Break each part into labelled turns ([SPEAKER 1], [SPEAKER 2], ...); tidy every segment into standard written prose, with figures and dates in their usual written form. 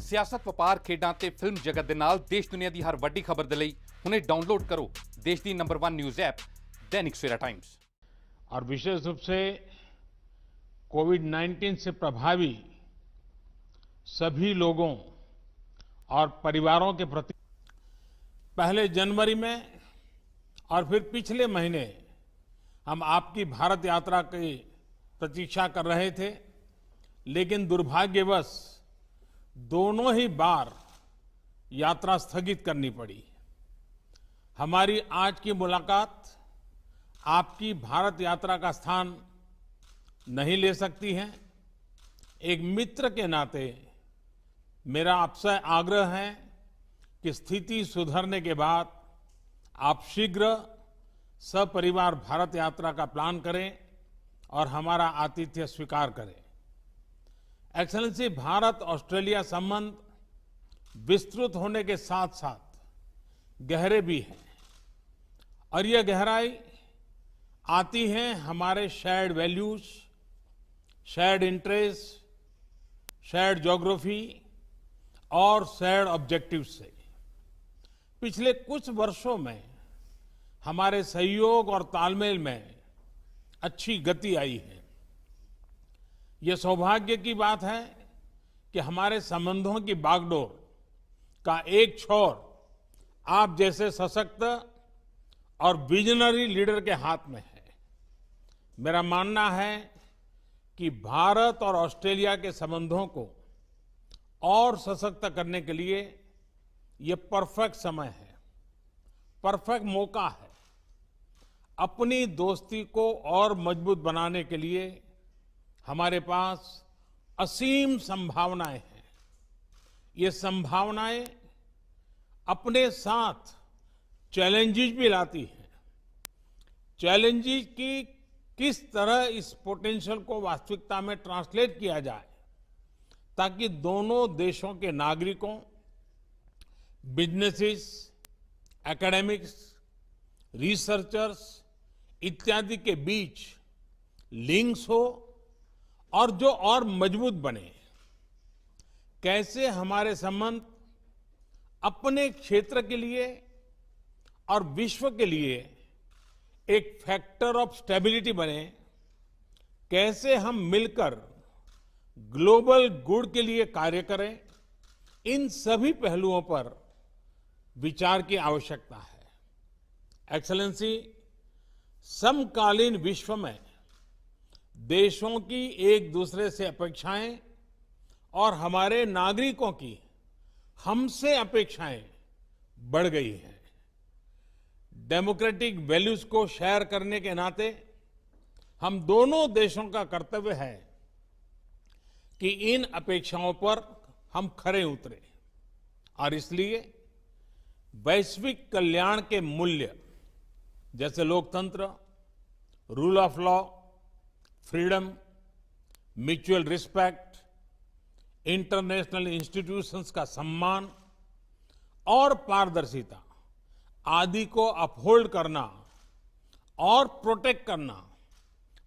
[SPEAKER 1] सियासत ਵਪਾਰ ਖੇਡਾਂ ਤੇ ਫਿਲਮ ਜਗਤ ਦੇ ਨਾਲ ਦੇਸ਼ ਦੁਨੀਆ ਦੀ ਹਰ ਵੱਡੀ ਖਬਰ ਦੇ ਲਈ ਹੁਣੇ ਡਾਊਨਲੋਡ ਕਰੋ देश ਦੀ number 1 news app Dainik Savera times.
[SPEAKER 2] और विशेष रूप से कोविड-19 से प्रभावी सभी लोगों और परिवारों के प्रति पहले जनवरी में और फिर पिछले महीने हम आपकी भारत यात्रा की प्रतीक्षा कर रहे थे, लेकिन दुर्भाग्यवश दोनों ही बार यात्रा स्थगित करनी पड़ी। हमारी आज की मुलाकात आपकी भारत यात्रा का स्थान नहीं ले सकती है। एक मित्र के नाते मेरा आपसे आग्रह है कि स्थिति सुधरने के बाद आप शीघ्र सपरिवार भारत यात्रा का प्लान करें और हमारा आतिथ्य स्वीकार करें। एक्सेलेंसी, भारत ऑस्ट्रेलिया संबंध विस्तृत होने के साथ साथ गहरे भी हैं और यह गहराई आती है हमारे shared values, shared interest, shared geography और शेयर्ड ऑब्जेक्टिव्स से। पिछले कुछ वर्षों में हमारे सहयोग और तालमेल में अच्छी गति आई है। यह सौभाग्य की बात है कि हमारे संबंधों की बागडोर का एक छोर आप जैसे सशक्त और विजनरी लीडर के हाथ में है। मेरा मानना है कि भारत और ऑस्ट्रेलिया के संबंधों को और सशक्त करने के लिए यह परफेक्ट समय है, परफेक्ट मौका है। अपनी दोस्ती को और मजबूत बनाने के लिए हमारे पास असीम संभावनाएं हैं। ये संभावनाएं अपने साथ चैलेंजेस भी लाती हैं। चैलेंजेस की किस तरह इस पोटेंशियल को वास्तविकता में ट्रांसलेट किया जाए ताकि दोनों देशों के नागरिकों, बिजनेसेस, एकेडमिक्स, रिसर्चर्स इत्यादि के बीच लिंक्स हो और जो और मजबूत बने। कैसे हमारे संबंध अपने क्षेत्र के लिए और विश्व के लिए एक फैक्टर ऑफ स्टेबिलिटी बने, कैसे हम मिलकर ग्लोबल गुड के लिए कार्य करें, इन सभी पहलुओं पर विचार की आवश्यकता है। एक्सेलेंसी, समकालीन विश्व में देशों की एक दूसरे से अपेक्षाएं और हमारे नागरिकों की हमसे अपेक्षाएं बढ़ गई हैं। डेमोक्रेटिक वैल्यूज को शेयर करने के नाते हम दोनों देशों का कर्तव्य है कि इन अपेक्षाओं पर हम खरे उतरे और इसलिए वैश्विक कल्याण के मूल्य जैसे लोकतंत्र, rule of law, freedom, mutual respect, international institutions का सम्मान और पारदर्शिता आदि को अपहोल्ड करना और प्रोटेक्ट करना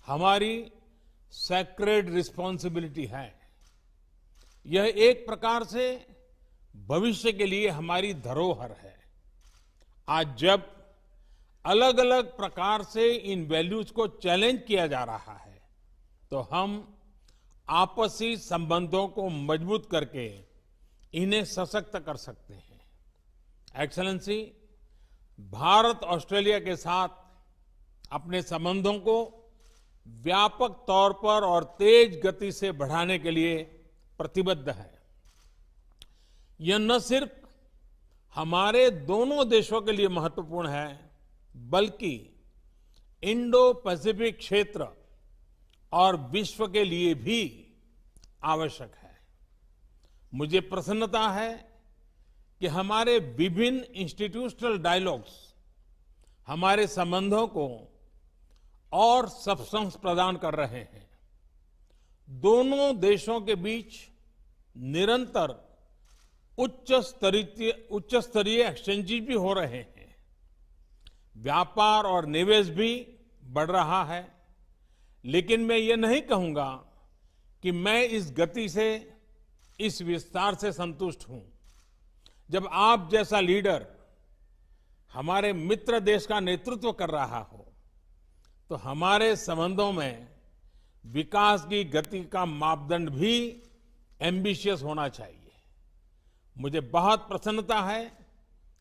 [SPEAKER 2] हमारी सैक्रेड रिस्पॉन्सिबिलिटी है। यह एक प्रकार से भविष्य के लिए हमारी धरोहर है। आज जब अलग अलग प्रकार से इन वैल्यूज को चैलेंज किया जा रहा है तो हम आपसी संबंधों को मजबूत करके इन्हें सशक्त कर सकते हैं। एक्सेलेंसी, भारत ऑस्ट्रेलिया के साथ अपने संबंधों को व्यापक तौर पर और तेज गति से बढ़ाने के लिए प्रतिबद्ध है। यह न सिर्फ हमारे दोनों देशों के लिए महत्वपूर्ण है बल्कि इंडो पैसिफिक क्षेत्र और विश्व के लिए भी आवश्यक है। मुझे प्रसन्नता है कि हमारे विभिन्न इंस्टीट्यूशनल डायलॉग्स हमारे संबंधों को और सब्सटेंस प्रदान कर रहे हैं। दोनों देशों के बीच निरंतर उच्च स्तरीय एक्सचेंजेस भी हो रहे हैं। व्यापार और निवेश भी बढ़ रहा है, लेकिन मैं ये नहीं कहूंगा कि मैं इस गति से इस विस्तार से संतुष्ट हूं। जब आप जैसा लीडर हमारे मित्र देश का नेतृत्व कर रहा हो, तो हमारे संबंधों में विकास की गति का मापदंड भी एम्बिशियस होना चाहिए। मुझे बहुत प्रसन्नता है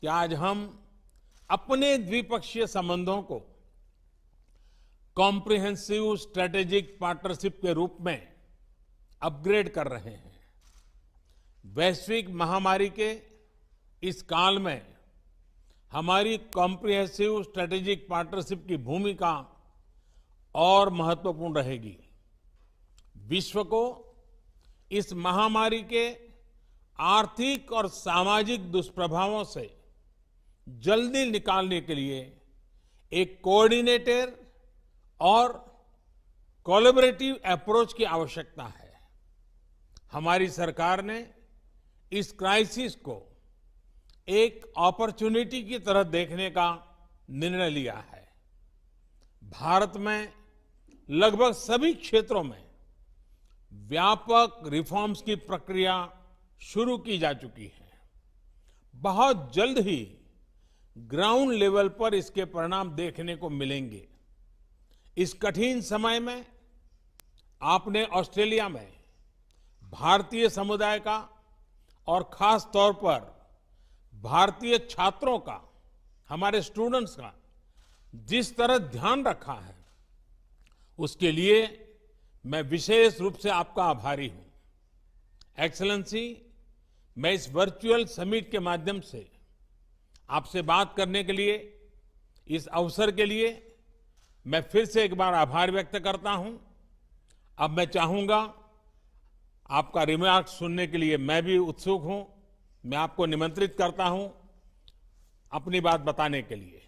[SPEAKER 2] कि आज हम अपने द्विपक्षीय संबंधों को कॉम्प्रिहेंसिव स्ट्रेटेजिक पार्टनरशिप के रूप में अपग्रेड कर रहे हैं। वैश्विक महामारी के इस काल में हमारी कॉम्प्रिहेंसिव स्ट्रेटेजिक पार्टनरशिप की भूमिका और महत्वपूर्ण रहेगी। विश्व को इस महामारी के आर्थिक और सामाजिक दुष्प्रभावों से जल्दी निकालने के लिए एक कोऑर्डिनेटेड और कोलैबोरेटिव अप्रोच की आवश्यकता है। हमारी सरकार ने इस क्राइसिस को एक अपॉर्चुनिटी की तरह देखने का निर्णय लिया है। भारत में लगभग सभी क्षेत्रों में व्यापक रिफॉर्म्स की प्रक्रिया शुरू की जा चुकी है। बहुत जल्द ही ग्राउंड लेवल पर इसके परिणाम देखने को मिलेंगे। इस कठिन समय में आपने ऑस्ट्रेलिया में भारतीय समुदाय का और खास तौर पर भारतीय छात्रों का, हमारे स्टूडेंट्स का जिस तरह ध्यान रखा है, उसके लिए मैं विशेष रूप से आपका आभारी हूं। एक्सेलेंसी, मैं इस वर्चुअल समिट के माध्यम से आपसे बात करने के लिए, इस अवसर के लिए मैं फिर से एक बार आभार व्यक्त करता हूं। अब मैं चाहूंगा, आपका रिमार्क्स सुनने के लिए मैं भी उत्सुक हूं। मैं आपको निमंत्रित करता हूं अपनी बात बताने के लिए।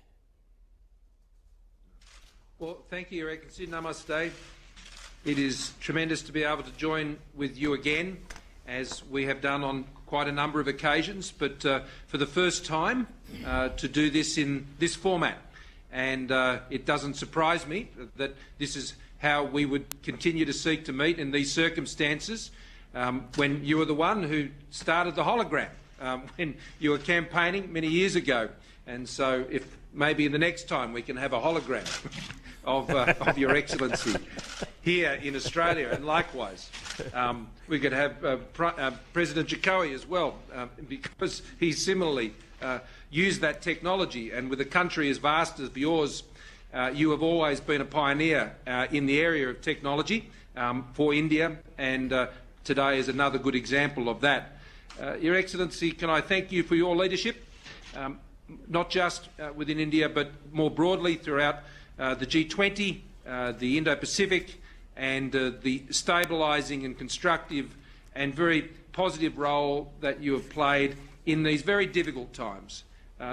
[SPEAKER 3] Well, thank you, Your Excellency. Namaste. It is tremendous to be able to join with you again, as we have done on quite a number of occasions, but for the first time to do this in this format. And it doesn't surprise me that this is how we would continue to seek to meet in these circumstances, when you were the one who started the hologram, when you were campaigning many years ago. And so if maybe the next time we can have a hologram of Your Excellency here in Australia, and likewise we could have President Jokowi as well, because he similarly used that technology. And with a country as vast as yours, you have always been a pioneer in the area of technology for India, and today is another good example of that. Your Excellency, can I thank you for your leadership, not just within India but more broadly throughout the G20, the Indo-Pacific, and the stabilising and constructive and very positive role that you have played in these very difficult times.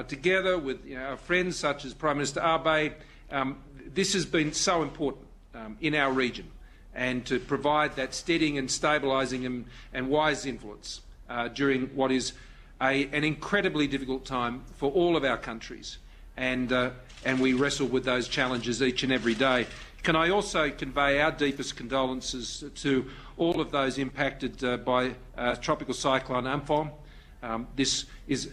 [SPEAKER 3] Together with our friends such as Prime Minister Abe, this has been so important in our region, and to provide that steadying and stabilising and wise influence during what is an incredibly difficult time for all of our countries, and we wrestle with those challenges each and every day. Can I also convey our deepest condolences to all of those impacted by Tropical Cyclone Amphan. This is,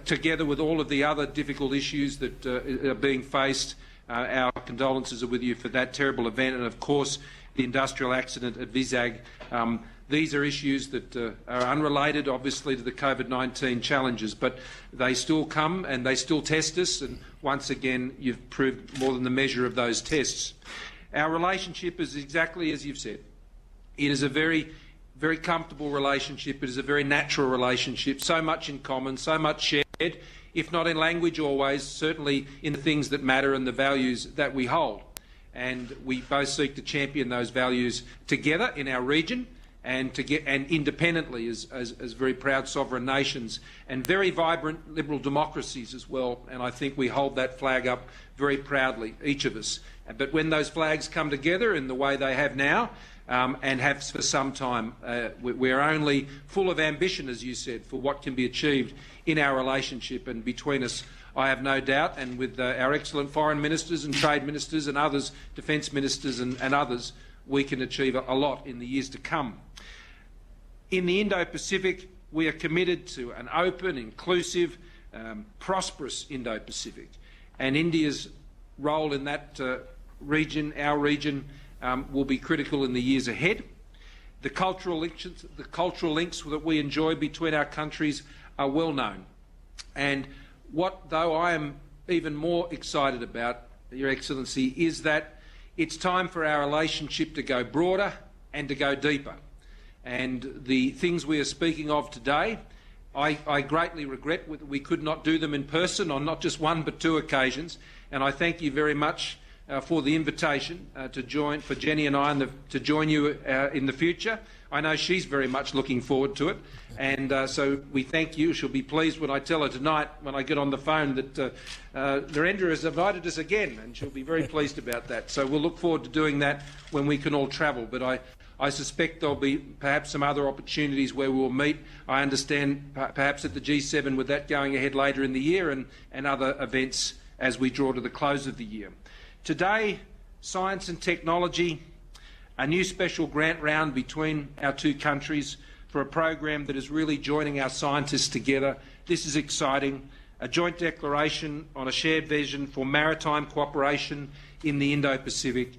[SPEAKER 3] together with all of the other difficult issues that are being faced, our condolences are with you for that terrible event, and of course the industrial accident at Vizag. These are issues that are unrelated, obviously, to the COVID-19 challenges, but they still come and they still test us, and once again you've proved more than the measure of those tests. Our relationship is exactly as you've said. It is a very, very comfortable relationship. It is a very natural relationship, so much in common, so much shared, if not in language always, certainly in the things that matter and the values that we hold. And we both seek to champion those values together in our region, and independently as very proud sovereign nations and very vibrant liberal democracies as well. And I think we hold that flag up very proudly, each of us. But when those flags come together in the way they have now, and have for some time, we're only full of ambition, as you said, for what can be achieved in our relationship and between us. I have no doubt, and with our excellent foreign ministers and trade ministers and others, defence ministers and others, we can achieve a lot in the years to come. In the Indo-Pacific, we are committed to an open, inclusive, prosperous Indo-Pacific, and India's role in that region, our region, will be critical in the years ahead. The cultural links that we enjoy between our countries are well known, and what, though I am even more excited about, Your Excellency, is that it's time for our relationship to go broader and to go deeper. And the things we are speaking of today, I greatly regret we could not do them in person on not just one but two occasions, and I thank you very much for the invitation to join, for Jenny and I to join you in the future. I know she's very much looking forward to it, and so we thank you. She'll be pleased when I tell her tonight, when I get on the phone, that Narendra has invited us again, and she'll be very pleased about that. So we'll look forward to doing that when we can all travel. But I suspect there'll be perhaps some other opportunities where we'll meet. I understand perhaps at the G7 with that going ahead later in the year, and other events as we draw to the close of the year. Today, science and technology, a new special grant round between our two countries for a program that is really joining our scientists together. This is exciting. A joint declaration on a shared vision for maritime cooperation in the Indo-Pacific.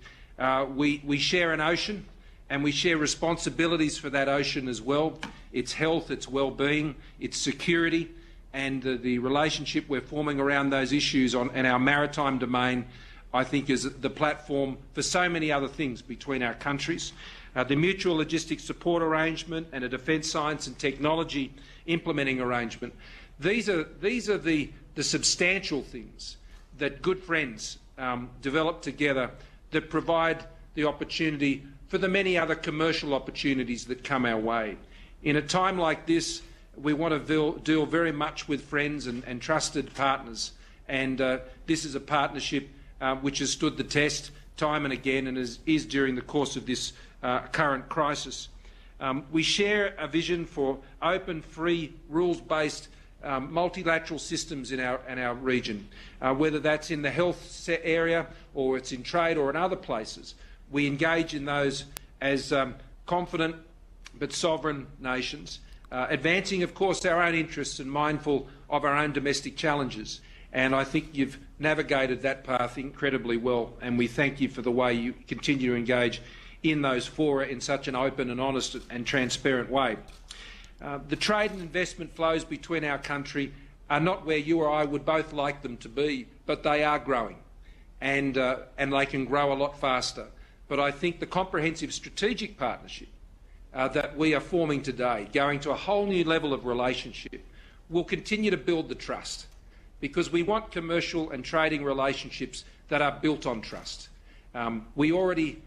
[SPEAKER 3] We share an ocean, and we share responsibilities for that ocean as well. Its health, its well-being, its security, and the relationship we're forming around those issues in our maritime domain, I think, is the platform for so many other things between our countries. The mutual logistics support arrangement and a defence science and technology implementing arrangement. These are the substantial things that good friends develop together that provide the opportunity for the many other commercial opportunities that come our way. In a time like this, we want to deal very much with friends and trusted partners, and this is a partnership which has stood the test time and again, and is during the course of this current crisis. We share a vision for open, free, rules-based multilateral systems in our region, whether that's in the health area or it's in trade or in other places. We engage in those as confident but sovereign nations, advancing, of course, our own interests and mindful of our own domestic challenges. And I think you've navigated that path incredibly well, and we thank you for the way you continue to engage in those fora in such an open and honest and transparent way. The trade and investment flows between our country are not where you or I would both like them to be, but they are growing, and they can grow a lot faster. But I think the comprehensive strategic partnership that we are forming today, going to a whole new level of relationship, will continue to build the trust, because we want commercial and trading relationships that are built on trust. We already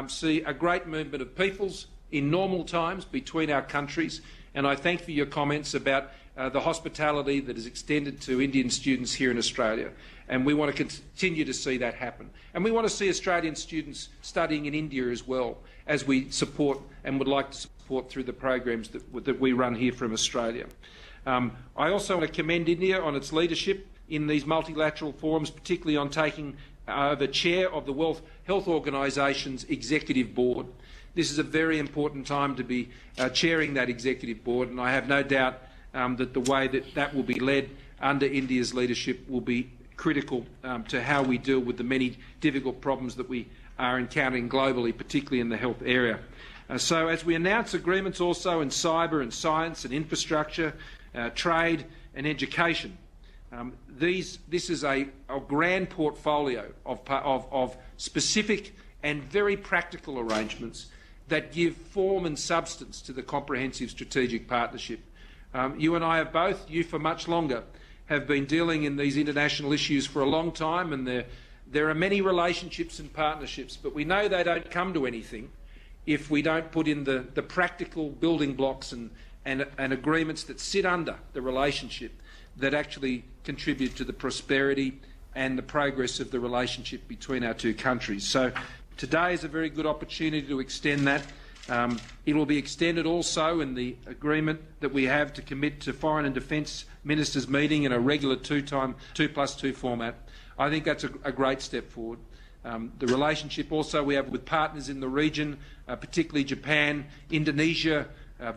[SPEAKER 3] see a great movement of peoples in normal times between our countries, and I thank for your comments about the hospitality that is extended to Indian students here in Australia, and we want to continue to see that happen. And we want to see Australian students studying in India as well, as we support and would like to support through the programs that we run here from Australia. I also want to commend India on its leadership in these multilateral forums, particularly on taking over chair of the World Health Organisation's executive board. This is a very important time to be chairing that executive board, and I have no doubt that the way that will be led under India's leadership will be critical to how we deal with the many difficult problems that we are encountering globally, particularly in the health area. So as we announce agreements also in cyber and science and infrastructure, trade and education, this is a grand portfolio of specific and very practical arrangements that give form and substance to the comprehensive strategic partnership. You and I have both, you for much longer, have been dealing in these international issues for a long time, and there are many relationships and partnerships, but we know they don't come to anything if we don't put in the practical building blocks and agreements that sit under the relationship that actually contribute to the prosperity and the progress of the relationship between our two countries. So today is a very good opportunity to extend that. It will be extended also in the agreement that we have to commit to Foreign and Defence Ministers meeting in a regular 2+2 format. I think that's a great step forward. The relationship also we have with partners in the region, particularly Japan, Indonesia,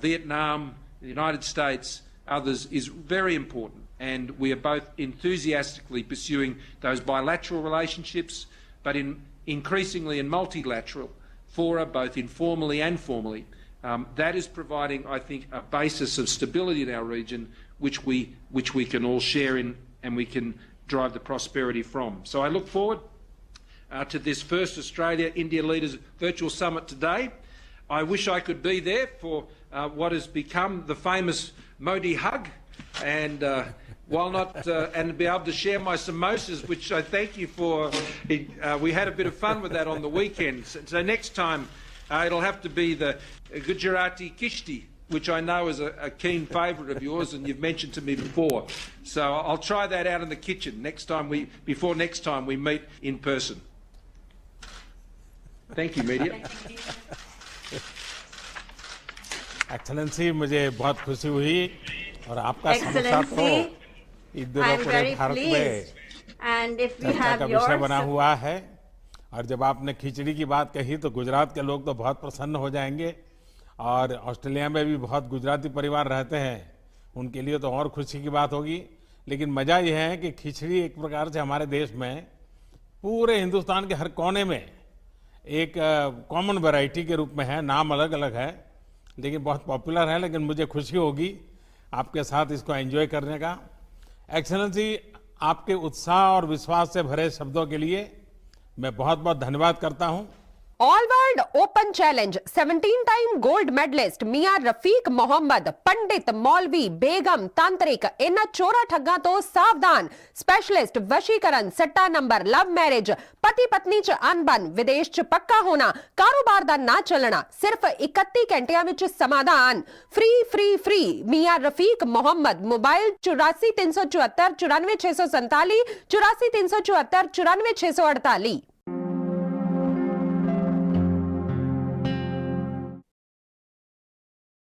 [SPEAKER 3] Vietnam, the United States, others, is very important. And we are both enthusiastically pursuing those bilateral relationships, but increasingly in multilateral fora, both informally and formally. That is providing, I think, a basis of stability in our region, which we can all share in and we can drive the prosperity from. So I look forward to this first Australia-India Leaders Virtual Summit today. I wish I could be there for what has become the famous Modi hug, and while not, and be able to share my samosas, which I thank you for. We had a bit of fun with that on the weekend. So next time, it'll have to be the Gujarati Kishti, which I know is a keen favourite of yours, and you've mentioned to me before. So I'll try that out in the kitchen before next time we meet in person. Thank you, media.
[SPEAKER 2] Excellency, मुझे बहुत खुशी हुई और आपका समोसा तो इन दिनों पूरे भारत में चर्चा का विषय बना हुआ है। और जब आपने खिचड़ी की बात कही तो गुजरात के लोग तो बहुत प्रसन्न हो जाएंगे, और ऑस्ट्रेलिया में भी बहुत गुजराती परिवार रहते हैं, उनके लिए तो और खुशी की बात होगी। लेकिन मजा यह है कि खिचड़ी एक प्रकार से हमारे देश में पूरे हिंदुस्तान के हर कोने में एक कॉमन वैरायटी के रूप में है, नाम अलग अलग है लेकिन बहुत पॉपुलर है। लेकिन मुझे खुशी होगी आपके साथ इसको एंजॉय करने का। एक्सेलेंसी, आपके उत्साह और विश्वास से भरे शब्दों के लिए मैं बहुत बहुत धन्यवाद करता हूं।
[SPEAKER 4] All world open challenge 17 time gold medalist मियां रफीक मोहम्मद, पंडित, मौलवी, बेगम, तांत्रिक, इन्हां चोरा ठग्गां तो सावधान। स्पेशलिस्ट वशीकरण, सट्टा नंबर, लव मैरिज, पति पत्नी च अनबन, विदेश च पक्का होना, कारोबार दा ना चलना, सिर्फ 31 घंटियां विच समाधान। फ्री फ्री फ्री मियां रफीक मोहम्मद। मोबाइल 84 374 94 647, 84 374 94 648।